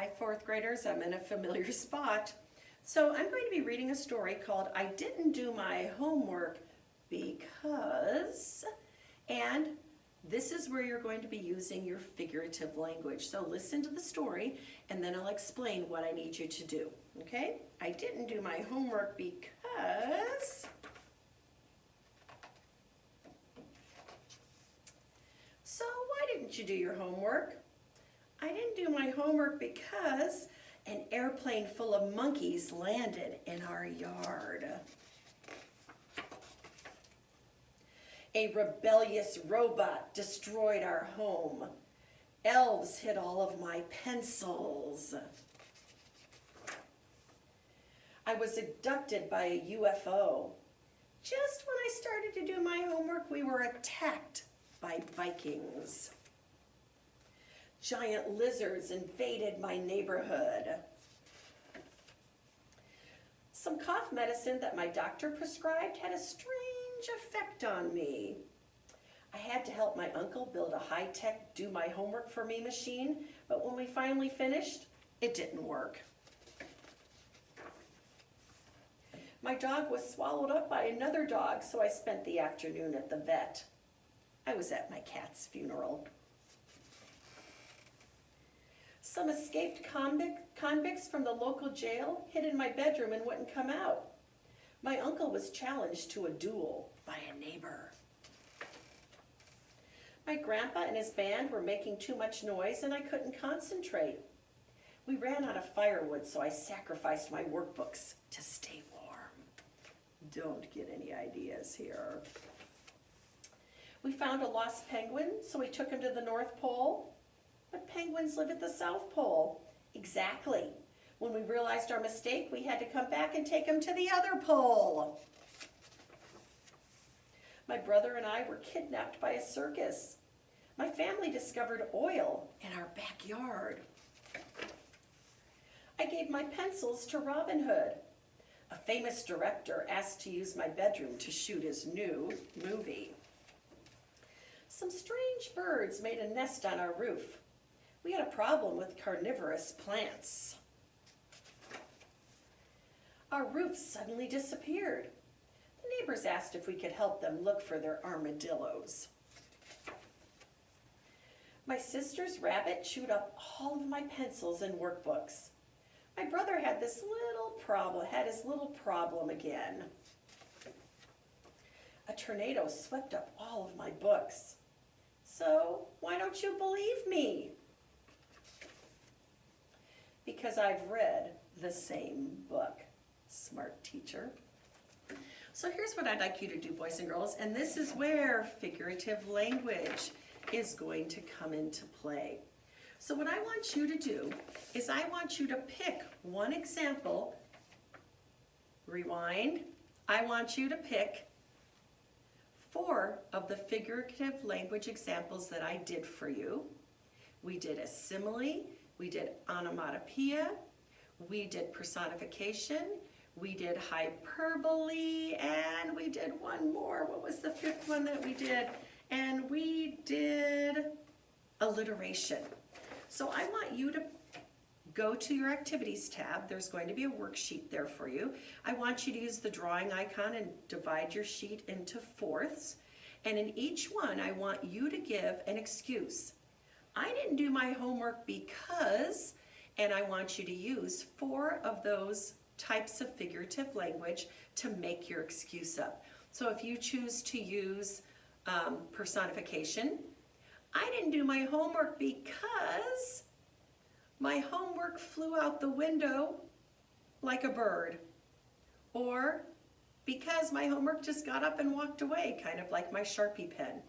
Hi, fourth graders, I'm in a familiar spot. So I'm going to be reading a story called I Didn't Do My Homework Because, and this is where you're going to be using your figurative language. So listen to the story and then I'll explain what I need you to do, okay? I didn't do my homework because... So why didn't you do your homework? I didn't do my homework because an airplane full of monkeys landed in our yard. A rebellious robot destroyed our home. Elves hid all of my pencils. I was abducted by a UFO. Just when I started to do my homework, we were attacked by Vikings. Giant lizards invaded my neighborhood. Some cough medicine that my doctor prescribed had a strange effect on me. I had to help my uncle build a high-tech do my homework for me machine, but when we finally finished, it didn't work. My dog was swallowed up by another dog, so I spent the afternoon at the vet. I was at my cat's funeral. Some escaped convicts from the local jail hid in my bedroom and wouldn't come out. My uncle was challenged to a duel by a neighbor. My grandpa and his band were making too much noise and I couldn't concentrate. We ran out of firewood, so I sacrificed my workbooks to stay warm. Don't get any ideas here. We found a lost penguin, so we took him to the North Pole. But penguins live at the South Pole. Exactly. When we realized our mistake, we had to come back and take him to the other pole. My brother and I were kidnapped by a circus. My family discovered oil in our backyard. I gave my pencils to Robin Hood. A famous director asked to use my bedroom to shoot his new movie. Some strange birds made a nest on our roof. We had a problem with carnivorous plants. Our roof suddenly disappeared. The neighbors asked if we could help them look for their armadillos. My sister's rabbit chewed up all of my pencils and workbooks. My brother had his little problem again. A tornado swept up all of my books. So why don't you believe me? Because I've read the same book. Smart teacher. So here's what I'd like you to do, boys and girls, and this is where figurative language is going to come into play. So what I want you to do is I want you to pick one example. Rewind. I want you to pick 4 of the figurative language examples that I did for you. We did a simile, we did onomatopoeia, we did personification, we did hyperbole, and we did one more. What was the 5th one that we did? And we did alliteration. So I want you to go to your activities tab. There's going to be a worksheet there for you. I want you to use the drawing icon and divide your sheet into fourths. And in each one, I want you to give an excuse. I didn't do my homework because, and I want you to use 4 of those types of figurative language to make your excuse up. So if you choose to use personification, I didn't do my homework because my homework flew out the window like a bird. Or because my homework just got up and walked away, kind of like my Sharpie pen.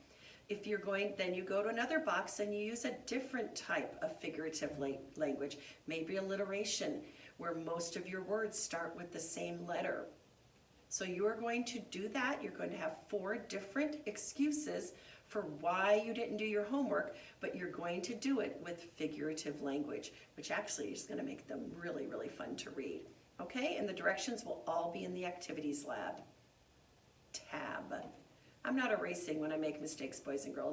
If you're going, then you go to another box and you use a different type of figurative language, maybe alliteration, where most of your words start with the same letter. So you are going to do that. You're going to have 4 different excuses for why you didn't do your homework, but you're going to do it with figurative language, which actually is going to make them really, really fun to read. Okay, and the directions will all be in the activities lab tab. I'm not erasing when I make mistakes, boys and girls.